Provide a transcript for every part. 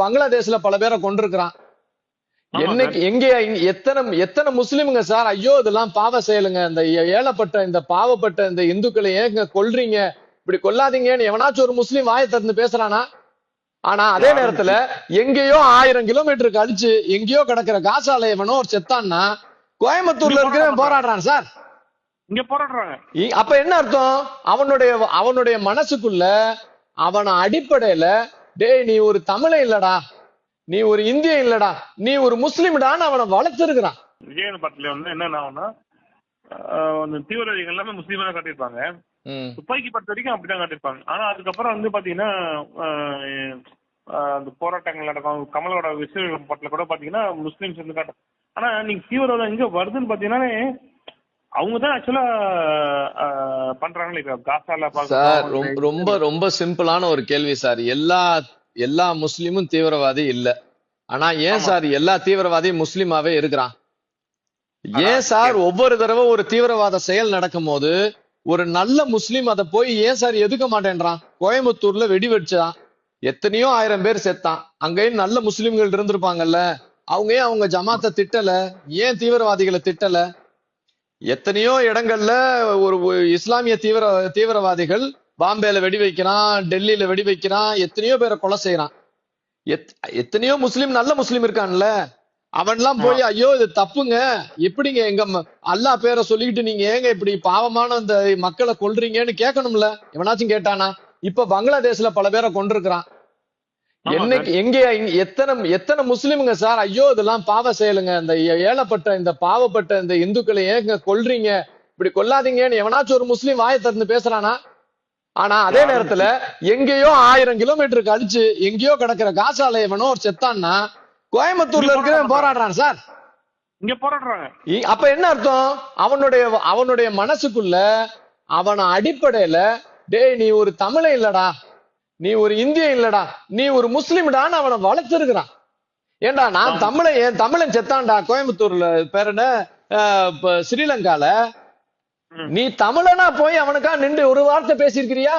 பங்களாதேஷ்ல பல பேரை கொண்டிருக்கிறான். என்னைக்கு எங்கே எத்தனை முஸ்லிமுங்க சார் ஐயோ இதெல்லாம் பாவ செயலுங்க, இந்த ஏழப்பட்ட இந்த பாவப்பட்ட இந்த இந்துக்களை ஏங்க கொல்றீங்க, இப்படி கொல்லாதீங்கன்னு எவனாச்சும் ஒரு முஸ்லீம் வாயை திறந்து பேசுறானா? ஆனா அதே நேரத்துல எங்கேயோ 1000 கிலோமீட்டருக்கு அடிச்சு எங்கேயோ கிடக்கிற காசால எவனோ ஒரு செத்தான்னா கோயம்புத்தூர்ல இருக்கிறவன் போராடுறான் சார். இங்க போராடுறாங்க. அப்ப என்ன அர்த்தம்? அவனுடைய மனசுக்குள்ள அவன அடிப்படையில டேய் நீ ஒரு தமிழன் இல்லடா, நீ ஒரு இந்தியன் இல்லடா, நீ ஒரு முஸ்லிம்டான்னு அவனை வளர்த்திருக்கிறான். விஜயன் படத்துல வந்து என்னன்னா தீவிரவாதிகள் எல்லாமே முஸ்லீமா காட்டியிருப்பாங்க. துப்பாக்கி படத்து வரைக்கும் அப்படிதான் காட்டியிருப்பாங்க. ஆனா அதுக்கப்புறம் வந்து பாத்தீங்கன்னா அந்த போராட்டங்கள் நடக்கும். கமலோட விஸ்வ படத்துல கூட பாத்தீங்கன்னா முஸ்லிம்ஸ் வந்து காட்டும். ஆனா நீங்க தீவிரவாதம் எங்க வருதுன்னு பாத்தீங்கன்னா அவங்கதான் ஆக்சுவலா பண்றாங்களே காசால. சார் ரொம்ப ரொம்ப சிம்பிளான ஒரு கேள்வி சார். எல்லா முஸ்லிமும் தீவிரவாதி இல்ல. ஆனா ஏன் சார் எல்லா தீவிரவாதியும் முஸ்லிமாவே இருக்கிறான்? ஏன் சார் ஒவ்வொரு தடவை ஒரு தீவிரவாத செயல் நடக்கும் போது ஒரு நல்ல முஸ்லிம் அதை போய் ஏன் சார் எதுக்க மாட்டேன்றான்? கோயம்புத்தூர்ல வெடி வச்சான், எத்தனையோ 1000 பேர் செத்தான். அங்கேயும் நல்ல முஸ்லிம்கள் இருந்திருப்பாங்கல்ல, அவங்க ஏன் அவங்க ஜமாத்தை திட்டல? ஏன் தீவிரவாதிகளை திட்டல? எத்தனையோ இடங்கள்ல ஒரு இஸ்லாமிய தீவிரவாதிகள் பாம்பேல வெடி வைக்கிறான், டெல்லியில வெடி வைக்கிறான், எத்தனையோ பேரை கொலை செய்யறான். எத்தனையோ முஸ்லிம் நல்ல முஸ்லிம் இருக்கான்ல, அவன்லாம் போய் ஐயோ இது தப்புங்க, எப்படிங்க எங்க அல்லாஹ் பேரை சொல்லிக்கிட்டு நீங்க ஏங்க இப்படி பாவமான இந்த மக்களை கொல்றீங்கன்னு கேட்கணும்ல? எவனாச்சும் கேட்டானா? இப்ப பங்களாதேஷ்ல பல பேரை கொண்டிருக்கிறான். என்னைக்கு எத்தனை முஸ்லிமுங்க சார் ஐயோ இதெல்லாம் பாவ செயலுங்க, இந்த ஏழப்பட்ட இந்த பாவப்பட்ட இந்த இந்துக்களை ஏங்க கொல்றீங்க, இப்படி கொல்லாதீங்கன்னு எவனாச்சும் ஒரு முஸ்லீம் வாயை திறந்து பேசுறானா? ஆனா அதே நேரத்துல எங்கேயோ 1000 கிலோமீட்டருக்கு அடிச்சு எங்கேயோ கிடக்கிற காசால எவனோ ஒரு செத்தான்னா கோயம்புத்தூர்ல இருக்கிறவன் போராடுறான் சார். இங்க போராடுறாங்க. அப்ப என்ன அர்த்தம்? அவனுடைய மனசுக்குள்ள அவன அடிப்படையில டேய் நீ ஒரு தமிழன் இல்லடா, நீ ஒரு இந்தியன் இல்லடா, நீ ஒரு முஸ்லிம்டான்னு அவனை வளர்த்திருக்கிறான். ஏண்டா நான் தமிழன், என் தமிழன் செத்தான்டா கோயம்புத்தூர்ல பேர் என்ன ஸ்ரீலங்கால, நீ தமிழனா போய் அவனுக்கா நின்று ஒரு வார்த்தை பேசியிருக்கிறியா?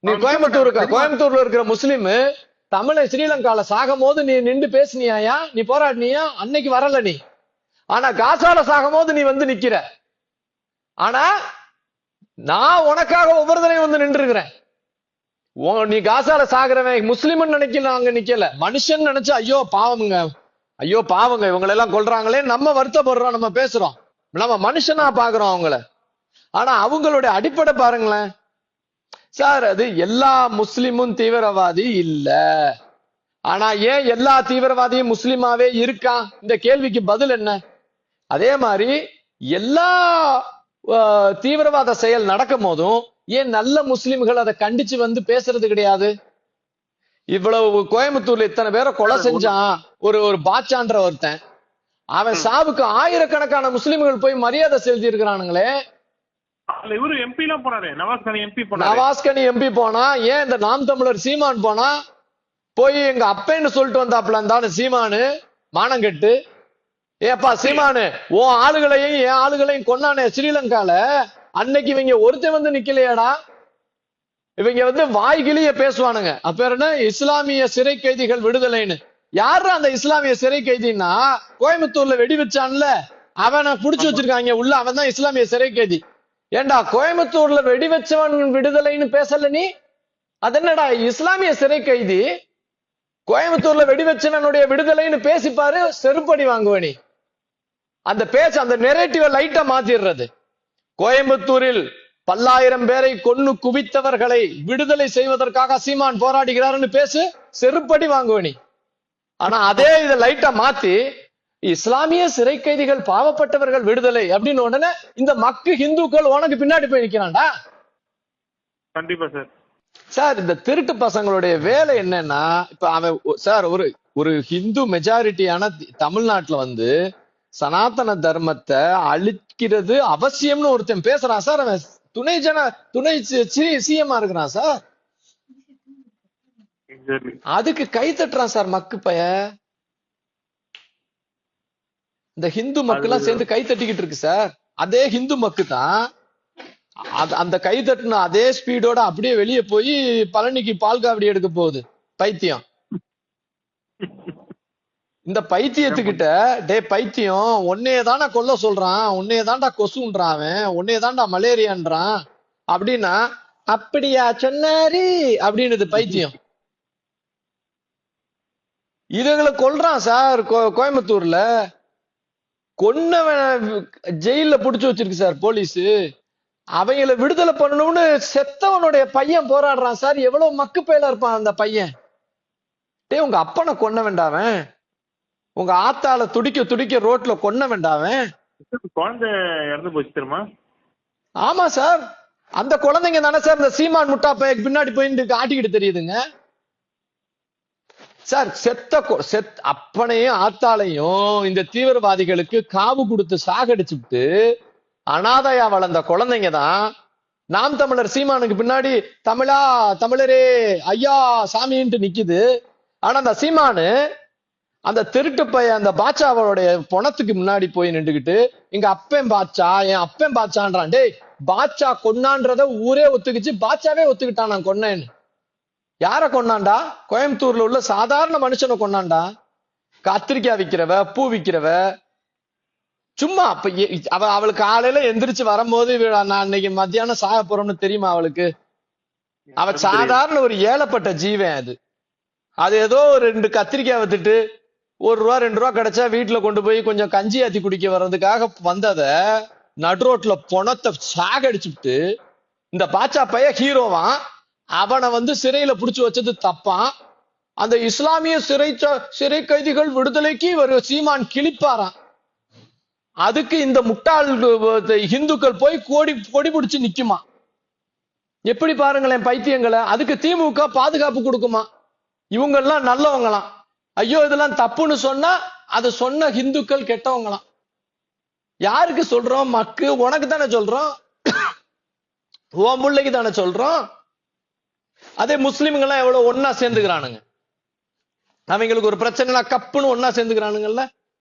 நீ கோயம்புத்தூர்ல இருக்கிற முஸ்லிம் தமிழன் ஸ்ரீலங்கால சாகும் போது நீ நின்று பேசினியா? நீ போராடினியா? அன்னைக்கு வரல நீ. ஆனா காசால சாகும் போது நீ வந்து நிக்கிற. ஆனா நான் உனக்காக ஒவ்வொரு தடவையும் வந்து நின்று இருக்கிறேன். நீ காசால சாகுறவன் முஸ்லிம் நினைக்கல, அங்க நிக்கல, மனுஷன் நினைச்சு ஐயோ பாவமுங்க, ஐயோ பாவங்க இவங்களை எல்லாம் கொல்றாங்களே நம்ம வருத்தப்படுறோம், நம்ம பேசுறோம், நம்ம மனுஷனா பாக்குறோம் அவங்கள. ஆனா அவங்களுடைய அடிப்படை பாருங்களேன் சார். அது எல்லா முஸ்லிமும் தீவிரவாதி இல்ல. ஆனா ஏன் எல்லா தீவிரவாதியும் முஸ்லிமாவே இருக்கான்? இந்த கேள்விக்கு பதில் என்ன? அதே மாதிரி எல்லா தீவிரவாத செயல் நடக்கும் போதும் ஏன் நல்ல முஸ்லிம்கள் அதை கண்டிச்சு வந்து பேசுறது கிடையாது? இவ்வளவு கோயம்புத்தூர்ல இத்தனை பேரை கொலை செஞ்சான் ஒரு பாச்சான்ற ஒருத்தன், அவன் சாவுக்கு ஆயிரக்கணக்கான முஸ்லிம்கள் போய் மரியாதை செலுத்தி இருக்கிறானுங்களே. நவாஸ்கனி எம்பி போனா, ஏன் இந்த நாம் தமிழர் சீமான் போனா போய் எங்க அப்பேன்னு சொல்லிட்டு வந்தாப்புல இருந்தானு சீமானு மானங்கெட்டு. ஏப்பா சீமானு, உன் ஆளுகளையும் என் ஆளுகளையும் கொன்னானே ஸ்ரீலங்கால, அன்னைக்கு இவங்க ஒருத்தன் வந்து நிக்கலையாடா? இவங்க வந்து வாய்கிலிய பேசுவானுங்க. அப்ப என்ன இஸ்லாமிய சிறை கைதிகள் விடுதலைன்னு. யாரு அந்த இஸ்லாமிய சிறை கைதின்னா கோயம்புத்தூர்ல வெடி வச்சான்ல அவனை புடிச்சு வச்சிருக்காங்க உள்ள, அவன் தான் இஸ்லாமிய சிறை கைதி. ஏண்டா கோயம்புத்தூர்ல வெடி வச்சவன் விடுதலைன்னு பேசல நீ? அது என்னடா இஸ்லாமிய சிறை கைதி கோயம்புத்தூர்ல வெடி வச்சவனுடைய விடுதலைன்னு பேசிப்பாரு, செருப்படி வாங்குவனி. அந்த பேச்சு அந்த நெரேட்டிவ லைட்டா மாத்திடுறது. கோயம்புத்தூரில் பல்லாயிரம் பேரை கொன்னு குவித்தவர்களை விடுதலை செய்வதற்காக சீமான் போராடுகிறாருன்னு பேசு, செருப்படி வாங்குவனி. ஆனா அதே இதை லைட்டா மாத்தி இஸ்லாமிய சிறை கைதிகள் பாவப்பட்டவர்கள் விடுதலை அப்படின்னு உடனே இந்த மக்கு ஹிந்துக்கள் உனக்கு பின்னாடி போய் நிக்கிறான்டா. கண்டிப்பா சார். சார் இந்த திருட்டு பசங்களுடைய வேலை என்னன்னா, இப்ப அவன் சார் ஒரு ஹிந்து மெஜாரிட்டியான தமிழ்நாட்டுல வந்து சனாதன தர்மத்தை அழிக்கிறது அவசியம்னு ஒருத்தன் பேசுறான் சார். அவன் துணை சிஎம்மா இருக்கிறான் சார். அதுக்கு கை தட்டுறான் சார் மக்கு பைய. இந்த ஹிந்து மக்கள்லாம் சேர்ந்து கை தட்டிக்கிட்டு இருக்கு சார். அதே ஹிந்து மக்கு தான் அந்த கை தட்டுன அதே ஸ்பீடோட அப்படியே வெளியே போய் பழனிக்கு பால் காவடி எடுக்க போகுது பைத்தியம். இந்த பைத்தியத்துக்கிட்ட, டே பைத்தியம், உன்னையதான்டா கொல்ல சொல்றான், உன்னையதான்டா கொசுன்றான், அவன் உன்னையதான்டா மலேரியான்றான் அப்படின்னா, அப்படியா சொன்னாரு அப்படின்னு பைத்தியம். இதுகளை கொல்றான் சார். கோயம்புத்தூர்ல கொன்னவன் ஜெயில புடிச்சு வச்சிருக்கு சார் போலீஸ். அவங்களை விடுதலை பண்ணணும்னு செத்தவனுடைய பையன் போராடுறான் சார். எவ்வளவு மக்கு பேல இருப்பான் அந்த பையன். டே உங்க அப்பனை கொன்ன வேண்டாவன், உங்க ஆத்தால துடிக்க துடிக்க ரோட்ல கொன்ன வேண்டாவன். குழந்தை இறந்து போச்சு தெரியுமா? ஆமா சார். அந்த குழந்தைங்க தானே சார் இந்த சீமான் முட்டா பையக்கு பின்னாடி போயிட்டு ஆட்டிக்கிட்டு தெரியுதுங்க சார். அப்பனையும் ஆத்தாளையும் இந்த தீவிரவாதிகளுக்கு காவு கொடுத்து சாகடிச்சுட்டு அனாதையா வளர்ந்த குழந்தைங்க தான் நாம் தமிழர் சீமானுக்கு பின்னாடி தமிழா தமிழரே ஐயா சாமின்ட்டு நிக்குது. ஆனா அந்த சீமானு அந்த திருட்டு பையன் அந்த பாட்சாவோடைய பொணத்துக்கு முன்னாடி போய் நின்றுகிட்டு எங்க அப்பன் பாட்சா, என் அப்பன் பாட்சான்றான். டேய் பாட்சா கொன்னான்றத ஊரே ஒத்துக்குச்சு, பாட்சாவே ஒத்துக்கிட்டான் நான் கொன்னேன்னு. யார கொண்டாண்டா? கோயம்புத்தூர்ல உள்ள சாதாரண மனுஷனை கொண்டாண்டா. கத்திரிக்காய் விக்கிறவ, பூ விக்கிறவ, சும்மா அவளுக்கு காலையில எந்திரிச்சு வரும்போது நான் இன்னைக்கு மத்தியானம் சாக போறோம்னு தெரியுமா அவளுக்கு? அவ சாதாரண ஒரு ஏழப்பட்ட ஜீவன். அது ஏதோ ஒரு 2 கத்திரிக்காய் வித்துட்டு ₹1 ₹2 கிடைச்சா வீட்டுல கொண்டு போய் கொஞ்சம் கஞ்சி ஆத்தி குடிக்க வர்றதுக்காக வந்தத நடுரோட்ல பொணத்தை சாகடிச்சுட்டு இந்த பாட்சா பைய ஹீரோவான். அவனை சிறையில புடிச்சு வச்சது தப்பான். அந்த இஸ்லாமிய சிறை கைதிகள் விடுதலைக்கு ஒரு சீமான் கிழிப்பாராம். அதுக்கு இந்த முட்டாள் இந்துக்கள் போய் கொடி பிடிச்சு நிக்குமா? எப்படி பாருங்களேன் பைத்தியங்களை. அதுக்கு திமுக பாதுகாப்பு கொடுக்குமா? இவங்க எல்லாம் நல்லவங்களாம். ஐயோ இதெல்லாம் தப்புன்னு சொன்னா அது சொன்ன இந்துக்கள் கெட்டவங்களாம். யாருக்கு சொல்றோம்? மக்கு உனக்கு தானே சொல்றோம், உன் பிள்ளைக்கு தானே சொல்றோம். அதே முஸ்லிம்கள் எல்லாம் எவ்வளவு ஒன்னா சேர்ந்துக்கிறானுங்க. அவங்களுக்கு ஒரு பிரச்சனைனா கப்புன்னு ஒன்னா சேர்ந்துக்கிறானுங்கல்ல.